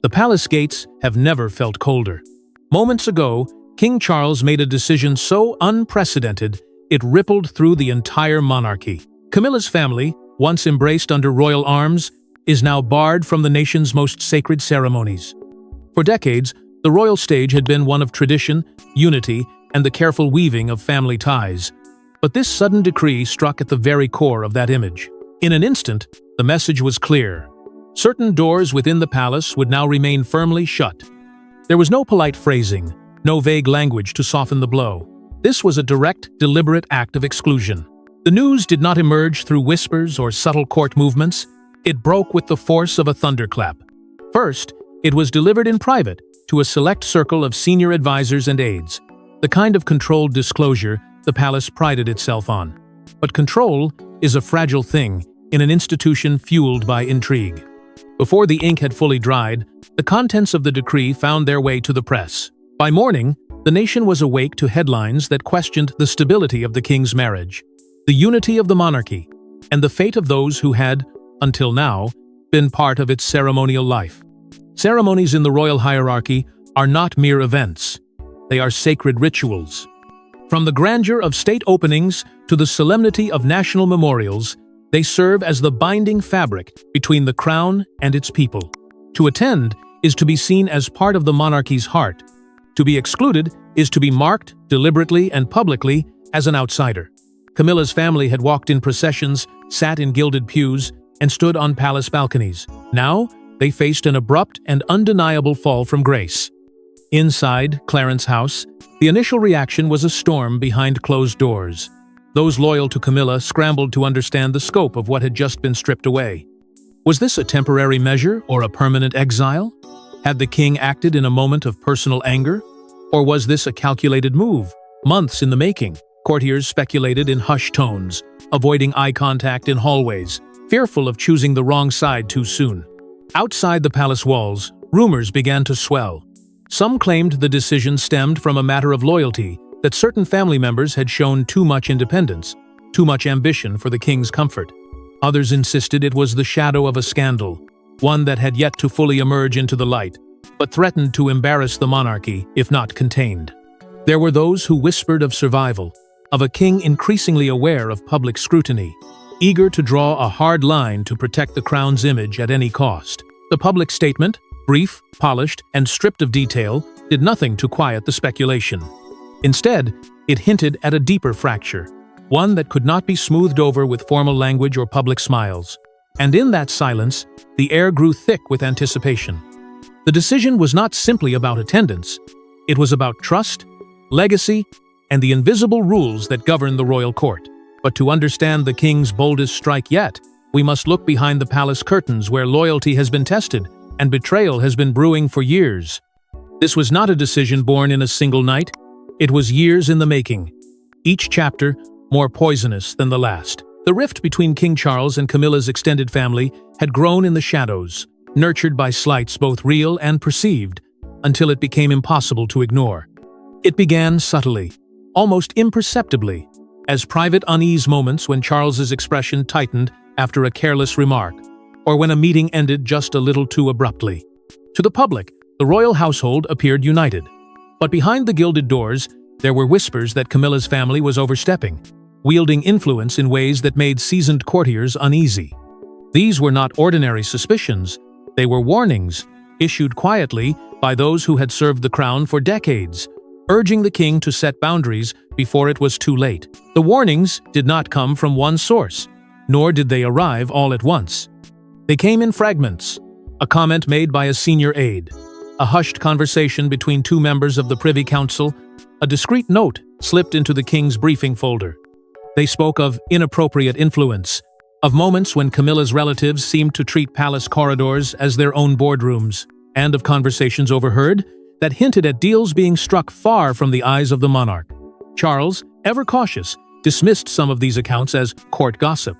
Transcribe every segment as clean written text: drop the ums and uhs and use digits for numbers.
The palace gates have never felt colder. Moments ago, King Charles made a decision so unprecedented it rippled through the entire monarchy. Camilla's family, once embraced under royal arms, is now barred from the nation's most sacred ceremonies. For decades, the royal stage had been one of tradition, unity, and the careful weaving of family ties. But this sudden decree struck at the very core of that image. In an instant, the message was clear. Certain doors within the palace would now remain firmly shut. There was no polite phrasing, no vague language to soften the blow. This was a direct, deliberate act of exclusion. The news did not emerge through whispers or subtle court movements. It broke with the force of a thunderclap. First, it was delivered in private to a select circle of senior advisors and aides, the kind of controlled disclosure the palace prided itself on. But control is a fragile thing in an institution fueled by intrigue. Before the ink had fully dried, the contents of the decree found their way to the press. By morning, the nation was awake to headlines that questioned the stability of the king's marriage, the unity of the monarchy, and the fate of those who had, until now, been part of its ceremonial life. Ceremonies in the royal hierarchy are not mere events. They are sacred rituals. From the grandeur of state openings to the solemnity of national memorials, they serve as the binding fabric between the crown and its people. To attend is to be seen as part of the monarchy's heart. To be excluded is to be marked deliberately and publicly as an outsider. Camilla's family had walked in processions, sat in gilded pews, and stood on palace balconies. Now, they faced an abrupt and undeniable fall from grace. Inside Clarence's house, the initial reaction was a storm behind closed doors. Those loyal to Camilla scrambled to understand the scope of what had just been stripped away. Was this a temporary measure or a permanent exile? Had the king acted in a moment of personal anger? Or was this a calculated move, months in the making? Courtiers speculated in hushed tones, avoiding eye contact in hallways, fearful of choosing the wrong side too soon. Outside the palace walls, rumors began to swell. Some claimed the decision stemmed from a matter of loyalty, that certain family members had shown too much independence, too much ambition for the king's comfort. Others insisted it was the shadow of a scandal, one that had yet to fully emerge into the light, but threatened to embarrass the monarchy if not contained. There were those who whispered of survival, of a king increasingly aware of public scrutiny, eager to draw a hard line to protect the crown's image at any cost. The public statement, brief, polished, and stripped of detail, did nothing to quiet the speculation. Instead, it hinted at a deeper fracture, one that could not be smoothed over with formal language or public smiles. And in that silence, the air grew thick with anticipation. The decision was not simply about attendance. It was about trust, legacy, and the invisible rules that govern the royal court. But to understand the king's boldest strike yet, we must look behind the palace curtains where loyalty has been tested and betrayal has been brewing for years. This was not a decision born in a single night. It was years in the making, each chapter more poisonous than the last. The rift between King Charles and Camilla's extended family had grown in the shadows, nurtured by slights both real and perceived, until it became impossible to ignore. It began subtly, almost imperceptibly, as private unease moments when Charles's expression tightened after a careless remark, or when a meeting ended just a little too abruptly. To the public, the royal household appeared united. But behind the gilded doors, there were whispers that Camilla's family was overstepping, wielding influence in ways that made seasoned courtiers uneasy. These were not ordinary suspicions, they were warnings, issued quietly by those who had served the crown for decades, urging the king to set boundaries before it was too late. The warnings did not come from one source, nor did they arrive all at once. They came in fragments, a comment made by a senior aide, a hushed conversation between two members of the Privy Council, a discreet note slipped into the king's briefing folder. They spoke of inappropriate influence, of moments when Camilla's relatives seemed to treat palace corridors as their own boardrooms, and of conversations overheard that hinted at deals being struck far from the eyes of the monarch. Charles, ever cautious, dismissed some of these accounts as court gossip.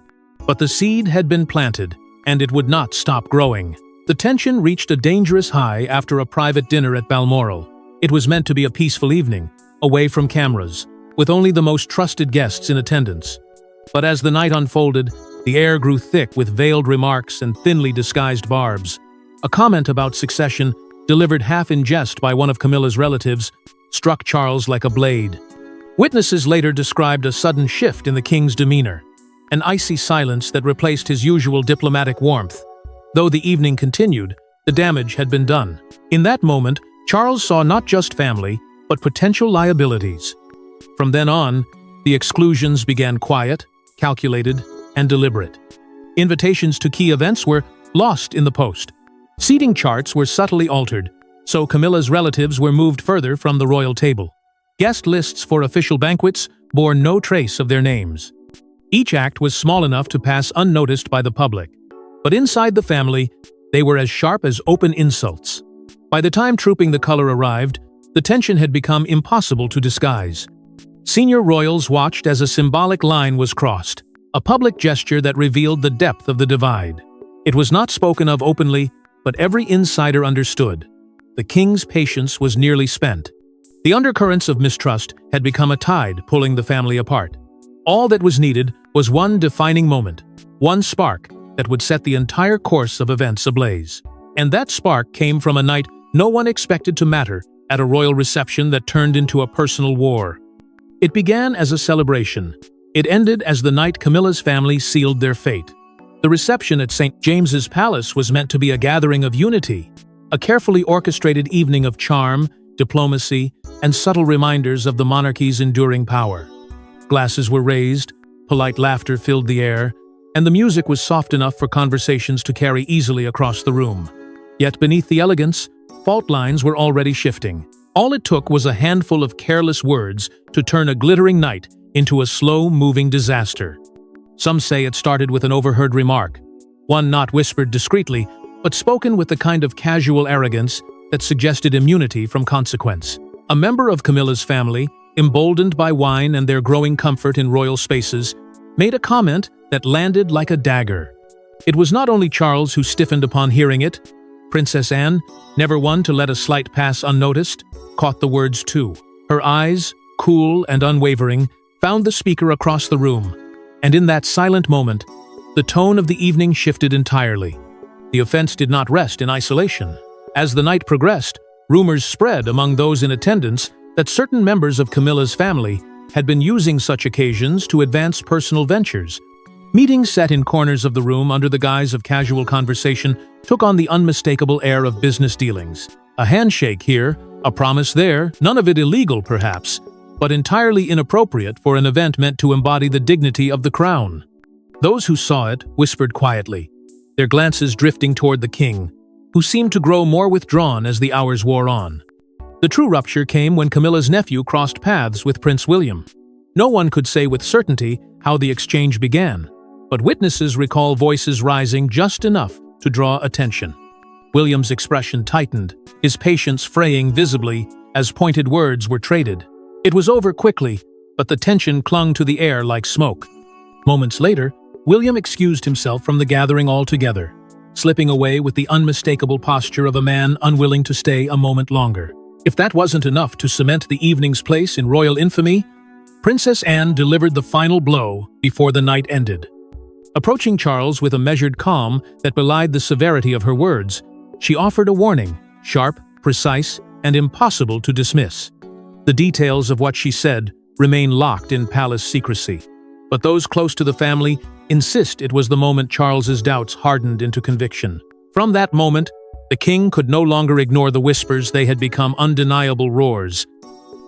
But the seed had been planted, and it would not stop growing. The tension reached a dangerous high after a private dinner at Balmoral. It was meant to be a peaceful evening, away from cameras, with only the most trusted guests in attendance. But as the night unfolded, the air grew thick with veiled remarks and thinly disguised barbs. A comment about succession, delivered half in jest by one of Camilla's relatives, struck Charles like a blade. Witnesses later described a sudden shift in the king's demeanor, an icy silence that replaced his usual diplomatic warmth. Though the evening continued, the damage had been done. In that moment, Charles saw not just family, but potential liabilities. From then on, the exclusions began quiet, calculated, and deliberate. Invitations to key events were lost in the post. Seating charts were subtly altered, so Camilla's relatives were moved further from the royal table. Guest lists for official banquets bore no trace of their names. Each act was small enough to pass unnoticed by the public, but inside the family, they were as sharp as open insults. By the time Trooping the Color arrived, the tension had become impossible to disguise. Senior royals watched as a symbolic line was crossed, a public gesture that revealed the depth of the divide. It was not spoken of openly, but every insider understood. The king's patience was nearly spent. The undercurrents of mistrust had become a tide pulling the family apart. All that was needed was one defining moment, one spark that would set the entire course of events ablaze. And that spark came from a night no one expected to matter at a royal reception that turned into a personal war. It began as a celebration. It ended as the night Camilla's family sealed their fate. The reception at St. James's Palace was meant to be a gathering of unity, a carefully orchestrated evening of charm, diplomacy, and subtle reminders of the monarchy's enduring power. Glasses were raised, polite laughter filled the air, and the music was soft enough for conversations to carry easily across the room. Yet beneath the elegance, fault lines were already shifting. All it took was a handful of careless words to turn a glittering night into a slow-moving disaster. Some say it started with an overheard remark, one not whispered discreetly, but spoken with the kind of casual arrogance that suggested immunity from consequence. A member of Camilla's family, emboldened by wine and their growing comfort in royal spaces, made a comment that landed like a dagger. It was not only Charles who stiffened upon hearing it. Princess Anne, never one to let a slight pass unnoticed, caught the words too. Her eyes, cool and unwavering, found the speaker across the room. And in that silent moment, the tone of the evening shifted entirely. The offense did not rest in isolation. As the night progressed, rumors spread among those in attendance that certain members of Camilla's family had been using such occasions to advance personal ventures. Meetings set in corners of the room under the guise of casual conversation took on the unmistakable air of business dealings. A handshake here, a promise there, none of it illegal perhaps, but entirely inappropriate for an event meant to embody the dignity of the crown. Those who saw it whispered quietly, their glances drifting toward the king, who seemed to grow more withdrawn as the hours wore on. The true rupture came when Camilla's nephew crossed paths with Prince William. No one could say with certainty how the exchange began, but witnesses recall voices rising just enough to draw attention. William's expression tightened, his patience fraying visibly as pointed words were traded. It was over quickly, but the tension clung to the air like smoke. Moments later, William excused himself from the gathering altogether, slipping away with the unmistakable posture of a man unwilling to stay a moment longer. If that wasn't enough to cement the evening's place in royal infamy, Princess Anne delivered the final blow before the night ended. Approaching Charles with a measured calm that belied the severity of her words, she offered a warning, sharp, precise, and impossible to dismiss. The details of what she said remain locked in palace secrecy, but those close to the family insist it was the moment Charles's doubts hardened into conviction. From that moment, the king could no longer ignore the whispers. They had become undeniable roars.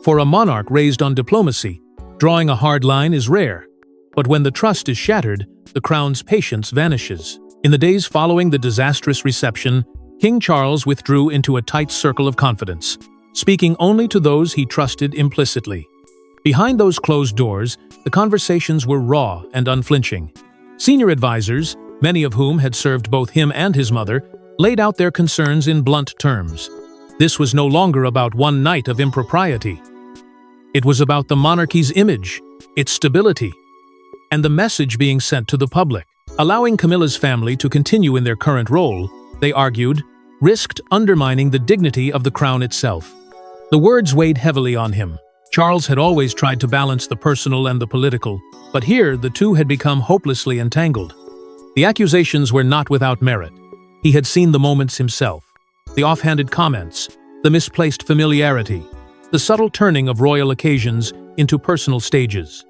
For a monarch raised on diplomacy, drawing a hard line is rare, but when the trust is shattered, the crown's patience vanishes. In the days following the disastrous reception, King Charles withdrew into a tight circle of confidence, speaking only to those he trusted implicitly. Behind those closed doors, the conversations were raw and unflinching. Senior advisors, many of whom had served both him and his mother, laid out their concerns in blunt terms. This was no longer about one night of impropriety. It was about the monarchy's image, its stability, and the message being sent to the public. Allowing Camilla's family to continue in their current role, they argued, risked undermining the dignity of the crown itself. The words weighed heavily on him. Charles had always tried to balance the personal and the political, but here the two had become hopelessly entangled. The accusations were not without merit. He had seen the moments himself, the offhanded comments, the misplaced familiarity, the subtle turning of royal occasions into personal stages.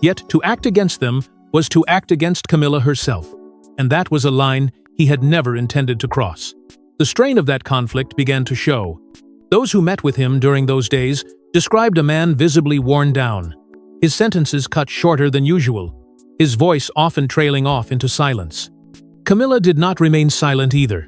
Yet to act against them was to act against Camilla herself, and that was a line he had never intended to cross. The strain of that conflict began to show. Those who met with him during those days described a man visibly worn down, his sentences cut shorter than usual, his voice often trailing off into silence. Camilla did not remain silent either.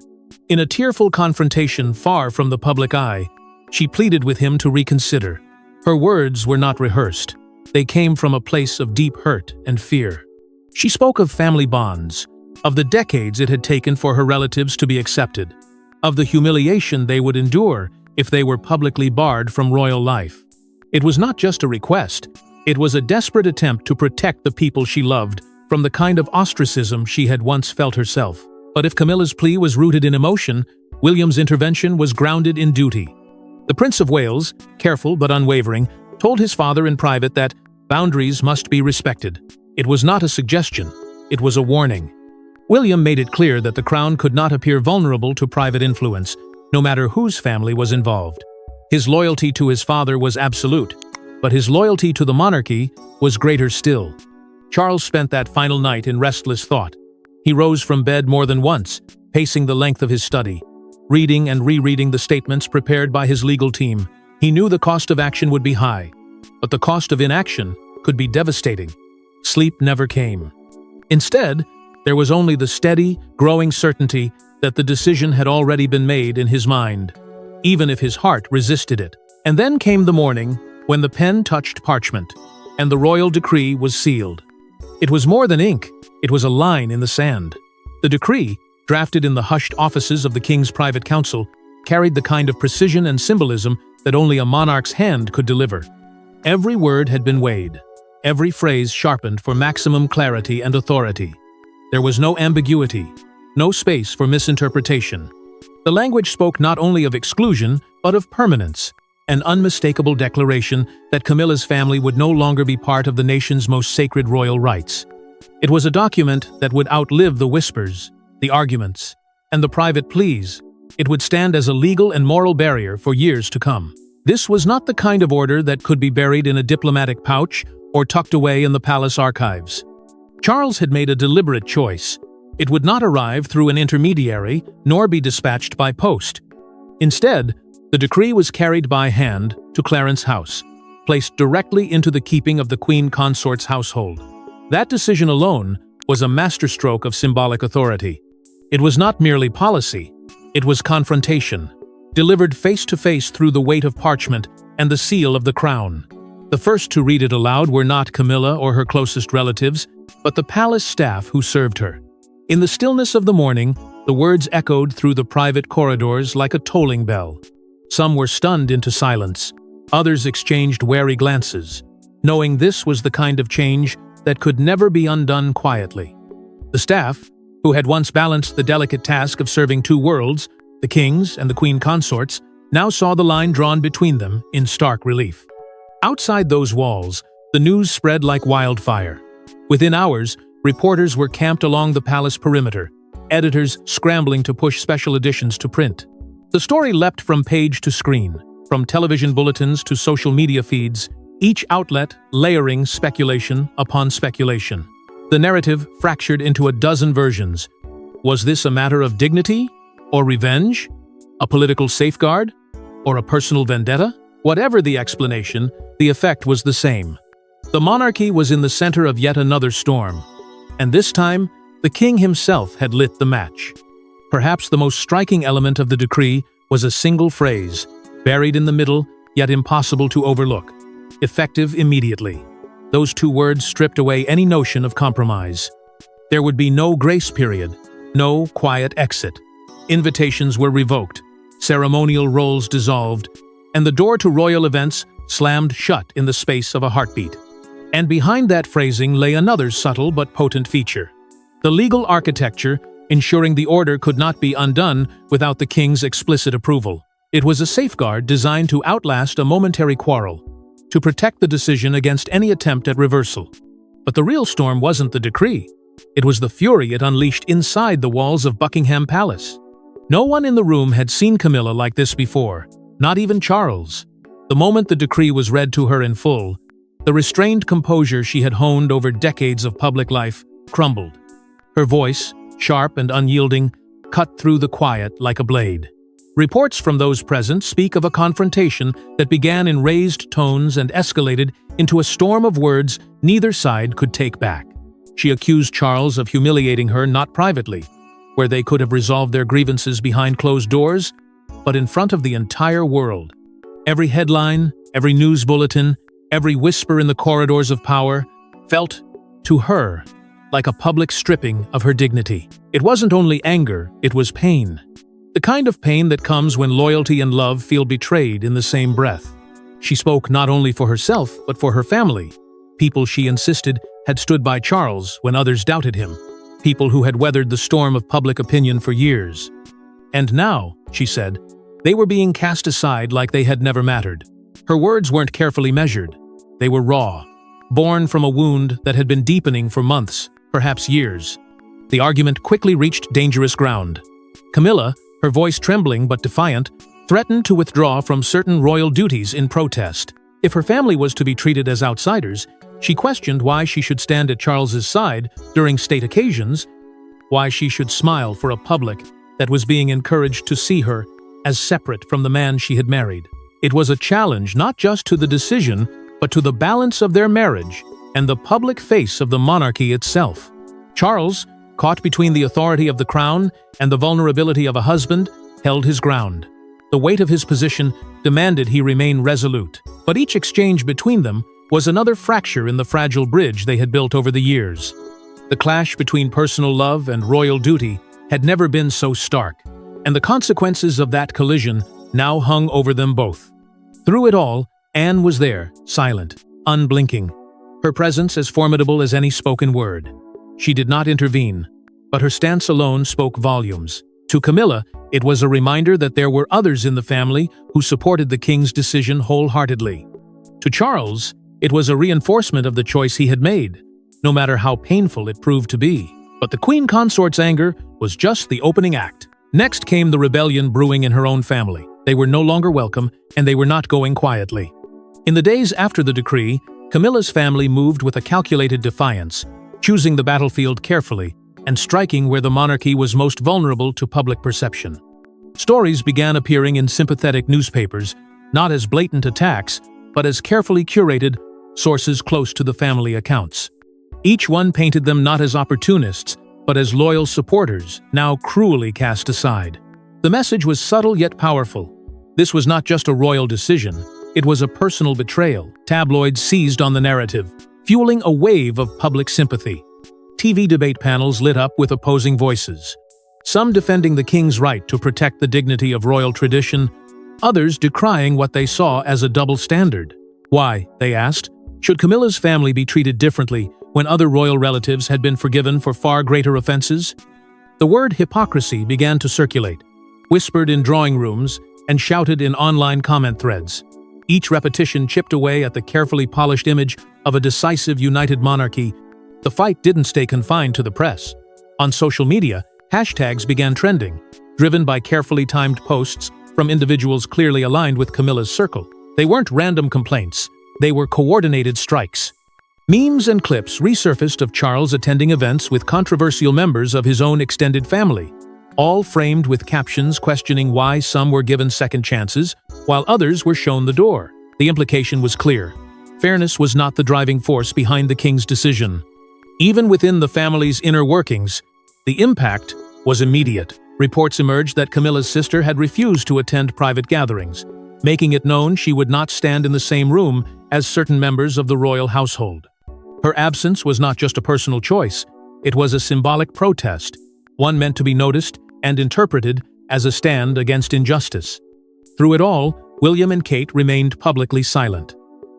In a tearful confrontation far from the public eye, she pleaded with him to reconsider. Her words were not rehearsed. They came from a place of deep hurt and fear. She spoke of family bonds, of the decades it had taken for her relatives to be accepted, of the humiliation they would endure if they were publicly barred from royal life. It was not just a request, it was a desperate attempt to protect the people she loved from the kind of ostracism she had once felt herself. But if Camilla's plea was rooted in emotion, William's intervention was grounded in duty. The Prince of Wales, careful but unwavering, told his father in private that boundaries must be respected. It was not a suggestion, it was a warning. William made it clear that the crown could not appear vulnerable to private influence, no matter whose family was involved. His loyalty to his father was absolute, but his loyalty to the monarchy was greater still. Charles spent that final night in restless thought. He rose from bed more than once, pacing the length of his study, reading and rereading the statements prepared by his legal team. He knew the cost of action would be high, but the cost of inaction could be devastating. Sleep never came. Instead, there was only the steady, growing certainty that the decision had already been made in his mind, even if his heart resisted it. And then came the morning when the pen touched parchment, and the royal decree was sealed. It was more than ink, it was a line in the sand. The decree, drafted in the hushed offices of the king's private council, carried the kind of precision and symbolism that only a monarch's hand could deliver. Every word had been weighed, every phrase sharpened for maximum clarity and authority. There was no ambiguity, no space for misinterpretation. The language spoke not only of exclusion, but of permanence, an unmistakable declaration that Camilla's family would no longer be part of the nation's most sacred royal rights. It was a document that would outlive the whispers, the arguments, and the private pleas. It would stand as a legal and moral barrier for years to come. This was not the kind of order that could be buried in a diplomatic pouch or tucked away in the palace archives. Charles had made a deliberate choice. It would not arrive through an intermediary, nor be dispatched by post. Instead, the decree was carried by hand to Clarence House, placed directly into the keeping of the Queen Consort's household. That decision alone was a masterstroke of symbolic authority. It was not merely policy, it was confrontation, delivered face-to-face through the weight of parchment and the seal of the crown. The first to read it aloud were not Camilla or her closest relatives, but the palace staff who served her. In the stillness of the morning, the words echoed through the private corridors like a tolling bell. Some were stunned into silence, others exchanged wary glances, knowing this was the kind of change that could never be undone quietly. The staff, who had once balanced the delicate task of serving two worlds, the king's and the queen consort's, now saw the line drawn between them in stark relief. Outside those walls, the news spread like wildfire. Within hours, reporters were camped along the palace perimeter, editors scrambling to push special editions to print. The story leapt from page to screen, from television bulletins to social media feeds, each outlet layering speculation upon speculation. The narrative fractured into a dozen versions. Was this a matter of dignity? Or revenge? A political safeguard? Or a personal vendetta? Whatever the explanation, the effect was the same. The monarchy was in the center of yet another storm, and this time, the king himself had lit the match. Perhaps the most striking element of the decree was a single phrase, buried in the middle, yet impossible to overlook. Effective immediately. Those two words stripped away any notion of compromise. There would be no grace period, no quiet exit. Invitations were revoked, ceremonial roles dissolved, and the door to royal events slammed shut in the space of a heartbeat. And behind that phrasing lay another subtle but potent feature. The legal architecture, ensuring the order could not be undone without the king's explicit approval. It was a safeguard designed to outlast a momentary quarrel, to protect the decision against any attempt at reversal. But the real storm wasn't the decree. It was the fury it unleashed inside the walls of Buckingham Palace. No one in the room had seen Camilla like this before, not even Charles. The moment the decree was read to her in full, the restrained composure she had honed over decades of public life crumbled. Her voice, sharp and unyielding, cut through the quiet like a blade. Reports from those present speak of a confrontation that began in raised tones and escalated into a storm of words neither side could take back. She accused Charles of humiliating her not privately, where they could have resolved their grievances behind closed doors, but in front of the entire world. Every headline, every news bulletin, every whisper in the corridors of power felt, to her, like a public stripping of her dignity. It wasn't only anger, it was pain. The kind of pain that comes when loyalty and love feel betrayed in the same breath. She spoke not only for herself, but for her family. People she insisted had stood by Charles when others doubted him. People who had weathered the storm of public opinion for years. And now, she said, they were being cast aside like they had never mattered. Her words weren't carefully measured. They were raw, born from a wound that had been deepening for months, perhaps years. The argument quickly reached dangerous ground. Camilla, her voice trembling but defiant, threatened to withdraw from certain royal duties in protest. If her family was to be treated as outsiders, she questioned why she should stand at Charles's side during state occasions, why she should smile for a public that was being encouraged to see her as separate from the man she had married. It was a challenge not just to the decision, but to the balance of their marriage and the public face of the monarchy itself. Charles, caught between the authority of the crown and the vulnerability of a husband, held his ground. The weight of his position demanded he remain resolute, but each exchange between them was another fracture in the fragile bridge they had built over the years. The clash between personal love and royal duty had never been so stark, and the consequences of that collision now hung over them both. Through it all, Anne was there, silent, unblinking, her presence as formidable as any spoken word. She did not intervene, but her stance alone spoke volumes. To Camilla, it was a reminder that there were others in the family who supported the king's decision wholeheartedly. To Charles, it was a reinforcement of the choice he had made, no matter how painful it proved to be. But the queen consort's anger was just the opening act. Next came the rebellion brewing in her own family. They were no longer welcome, and they were not going quietly. In the days after the decree, Camilla's family moved with a calculated defiance, choosing the battlefield carefully and striking where the monarchy was most vulnerable to public perception. Stories began appearing in sympathetic newspapers, not as blatant attacks, but as carefully curated sources close to the family accounts. Each one painted them not as opportunists, but as loyal supporters, now cruelly cast aside. The message was subtle yet powerful. This was not just a royal decision, it was a personal betrayal. Tabloids seized on the narrative, fueling a wave of public sympathy. TV debate panels lit up with opposing voices, some defending the king's right to protect the dignity of royal tradition, others decrying what they saw as a double standard. Why, they asked, should Camilla's family be treated differently when other royal relatives had been forgiven for far greater offenses? The word hypocrisy began to circulate, whispered in drawing rooms and shouted in online comment threads. Each repetition chipped away at the carefully polished image of a decisive united monarchy. The fight didn't stay confined to the press. On social media, hashtags began trending, driven by carefully timed posts from individuals clearly aligned with Camilla's circle. They weren't random complaints, they were coordinated strikes. Memes and clips resurfaced of Charles attending events with controversial members of his own extended family, all framed with captions questioning why some were given second chances, while others were shown the door. The implication was clear. Fairness was not the driving force behind the king's decision. Even within the family's inner workings, the impact was immediate. Reports emerged that Camilla's sister had refused to attend private gatherings, making it known she would not stand in the same room as certain members of the royal household. Her absence was not just a personal choice, it was a symbolic protest, one meant to be noticed and interpreted as a stand against injustice. Through it all, William and Kate remained publicly silent.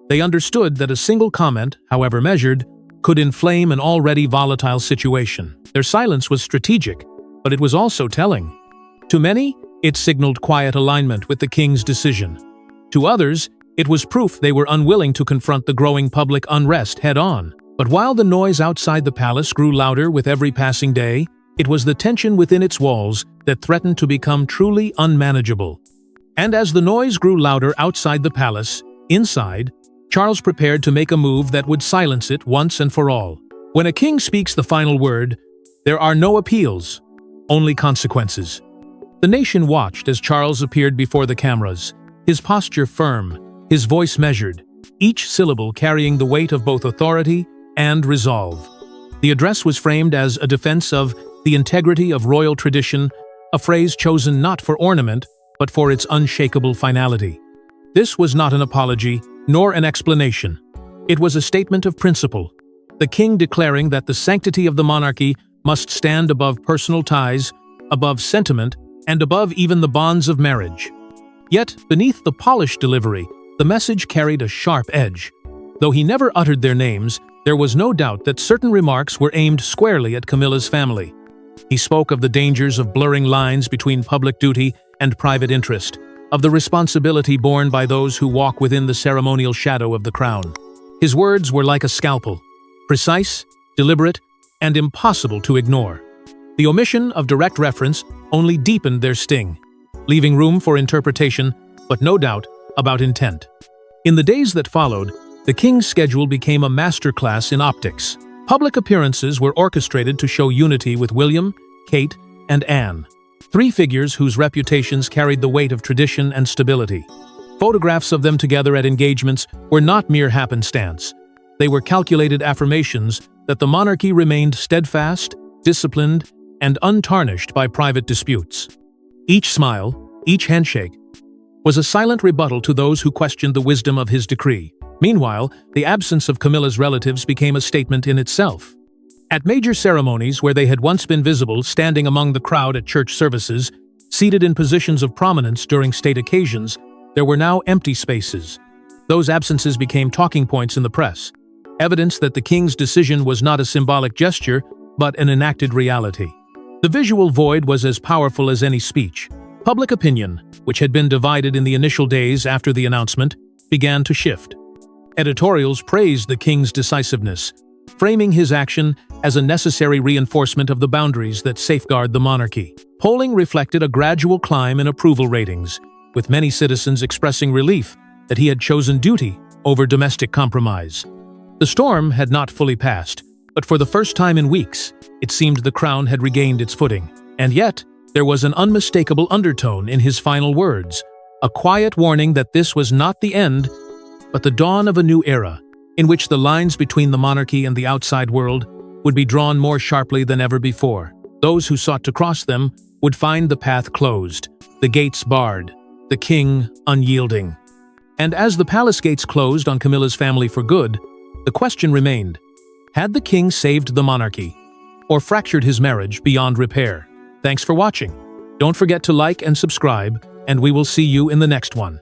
They understood that a single comment, however measured, could inflame an already volatile situation. Their silence was strategic, but it was also telling. To many, it signaled quiet alignment with the king's decision. To others, it was proof they were unwilling to confront the growing public unrest head-on. But while the noise outside the palace grew louder with every passing day, it was the tension within its walls that threatened to become truly unmanageable. And as the noise grew louder outside the palace, inside, Charles prepared to make a move that would silence it once and for all. When a king speaks the final word, there are no appeals, only consequences. The nation watched as Charles appeared before the cameras, his posture firm, his voice measured, each syllable carrying the weight of both authority and resolve. The address was framed as a defense of the integrity of royal tradition, a phrase chosen not for ornament, but for its unshakable finality. This was not an apology, nor an explanation. It was a statement of principle, the king declaring that the sanctity of the monarchy must stand above personal ties, above sentiment, and above even the bonds of marriage. Yet, beneath the polished delivery, the message carried a sharp edge. Though he never uttered their names, there was no doubt that certain remarks were aimed squarely at Camilla's family. He spoke of the dangers of blurring lines between public duty and private interest, of the responsibility borne by those who walk within the ceremonial shadow of the crown. His words were like a scalpel, precise, deliberate, and impossible to ignore. The omission of direct reference only deepened their sting, leaving room for interpretation, but no doubt about intent. In the days that followed, the king's schedule became a masterclass in optics. Public appearances were orchestrated to show unity with William, Kate, and Anne, three figures whose reputations carried the weight of tradition and stability. Photographs of them together at engagements were not mere happenstance. They were calculated affirmations that the monarchy remained steadfast, disciplined, and untarnished by private disputes. Each smile, each handshake, was a silent rebuttal to those who questioned the wisdom of his decree. Meanwhile, the absence of Camilla's relatives became a statement in itself. At major ceremonies where they had once been visible, standing among the crowd at church services, seated in positions of prominence during state occasions, there were now empty spaces. Those absences became talking points in the press, evidence that the king's decision was not a symbolic gesture, but an enacted reality. The visual void was as powerful as any speech. Public opinion, which had been divided in the initial days after the announcement, began to shift. Editorials praised the king's decisiveness, framing his action as a necessary reinforcement of the boundaries that safeguard the monarchy. Polling reflected a gradual climb in approval ratings, with many citizens expressing relief that he had chosen duty over domestic compromise. The storm had not fully passed, but for the first time in weeks, it seemed the crown had regained its footing. And yet, there was an unmistakable undertone in his final words, a quiet warning that this was not the end, but the dawn of a new era, in which the lines between the monarchy and the outside world would be drawn more sharply than ever before. Those who sought to cross them would find the path closed, the gates barred, the king unyielding. And as the palace gates closed on Camilla's family for good, the question remained, had the king saved the monarchy, or fractured his marriage beyond repair? Thanks for watching. Don't forget to like and subscribe, and we will see you in the next one.